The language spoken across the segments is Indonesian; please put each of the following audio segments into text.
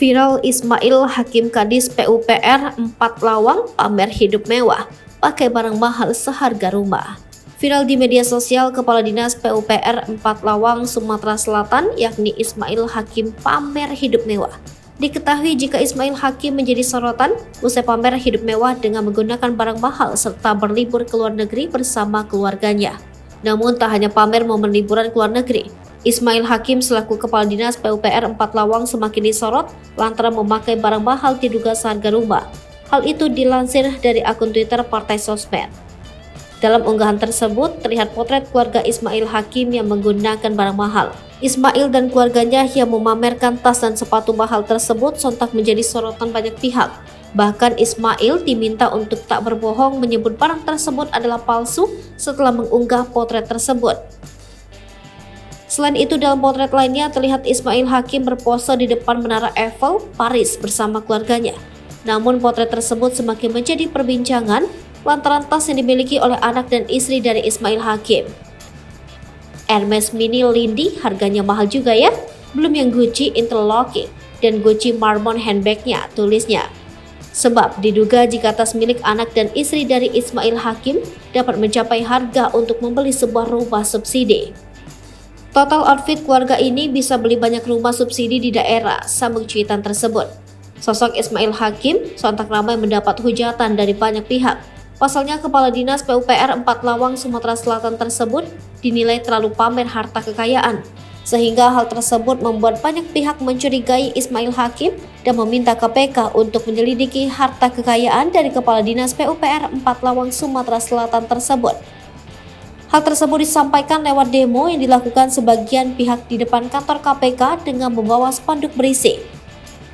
Viral Ismail Hakim Kadis PUPR 4 Lawang pamer hidup mewah, pakai barang mahal seharga rumah. Viral di media sosial, Kepala Dinas PUPR 4 Lawang, Sumatera Selatan, yakni Ismail Hakim pamer hidup mewah. Diketahui jika Ismail Hakim menjadi sorotan usai pamer hidup mewah dengan menggunakan barang mahal serta berlibur ke luar negeri bersama keluarganya. Namun tak hanya pamer momen liburan ke luar negeri, Ismail Hakim selaku Kepala Dinas PUPR 4 Lawang semakin disorot lantaran memakai barang mahal diduga seharga rumah. Hal itu dilansir dari akun Twitter Partai Sosmed. Dalam unggahan tersebut terlihat potret keluarga Ismail Hakim yang menggunakan barang mahal. Ismail dan keluarganya yang memamerkan tas dan sepatu mahal tersebut sontak menjadi sorotan banyak pihak. Bahkan Ismail diminta untuk tak berbohong menyebut barang tersebut adalah palsu setelah mengunggah potret tersebut. Selain itu, dalam potret lainnya terlihat Ismail Hakim berpose di depan Menara Eiffel, Paris bersama keluarganya. Namun potret tersebut semakin menjadi perbincangan lantaran tas yang dimiliki oleh anak dan istri dari Ismail Hakim. Hermes Mini Lindy harganya mahal juga ya, belum yang Gucci Interlocking dan Gucci Marmon handbagnya, tulisnya. Sebab diduga jika tas milik anak dan istri dari Ismail Hakim dapat mencapai harga untuk membeli sebuah rumah subsidi. Total outfit keluarga ini bisa beli banyak rumah subsidi di daerah, sambung cuitan tersebut. Sosok Ismail Hakim sontak ramai mendapat hujatan dari banyak pihak. Pasalnya Kepala Dinas PUPR 4 Lawang, Sumatera Selatan tersebut dinilai terlalu pamer harta kekayaan. Sehingga hal tersebut membuat banyak pihak mencurigai Ismail Hakim dan meminta KPK untuk menyelidiki harta kekayaan dari Kepala Dinas PUPR 4 Lawang, Sumatera Selatan tersebut. Hal tersebut disampaikan lewat demo yang dilakukan sebagian pihak di depan kantor KPK dengan membawa spanduk berisi.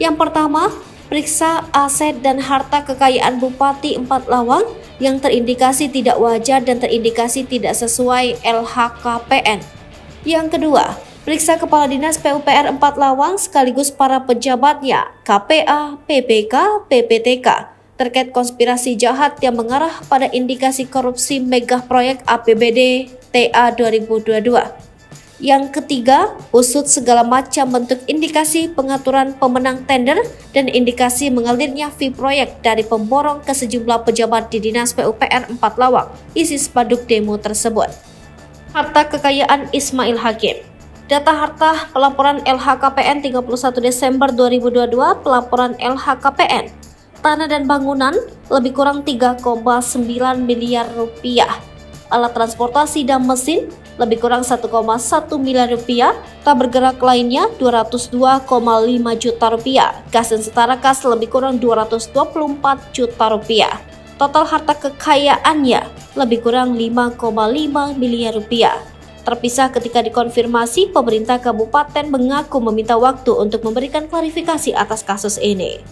Yang pertama, periksa aset dan harta kekayaan Bupati 4 Lawang yang terindikasi tidak wajar dan terindikasi tidak sesuai LHKPN. Yang kedua, periksa Kepala Dinas PUPR 4 Lawang sekaligus para pejabatnya, KPA, PPK, PPTK, terkait konspirasi jahat yang mengarah pada indikasi korupsi mega proyek APBD TA 2022. Yang ketiga, usut segala macam bentuk indikasi pengaturan pemenang tender dan indikasi mengalirnya fee proyek dari pemborong ke sejumlah pejabat di Dinas PUPR 4 Lawang, isi spanduk demo tersebut. Harta kekayaan Ismail Hakim. Data harta pelaporan LHKPN 31 Desember 2022, pelaporan LHKPN, tanah dan bangunan lebih kurang 3,9 miliar rupiah. Alat transportasi dan mesin lebih kurang 1,1 miliar rupiah, tak bergerak lainnya 202,5 juta rupiah, gas dan setara kas lebih kurang 224 juta rupiah. Total harta kekayaannya lebih kurang 5,5 miliar rupiah. Terpisah ketika dikonfirmasi, pemerintah kabupaten mengaku meminta waktu untuk memberikan klarifikasi atas kasus ini.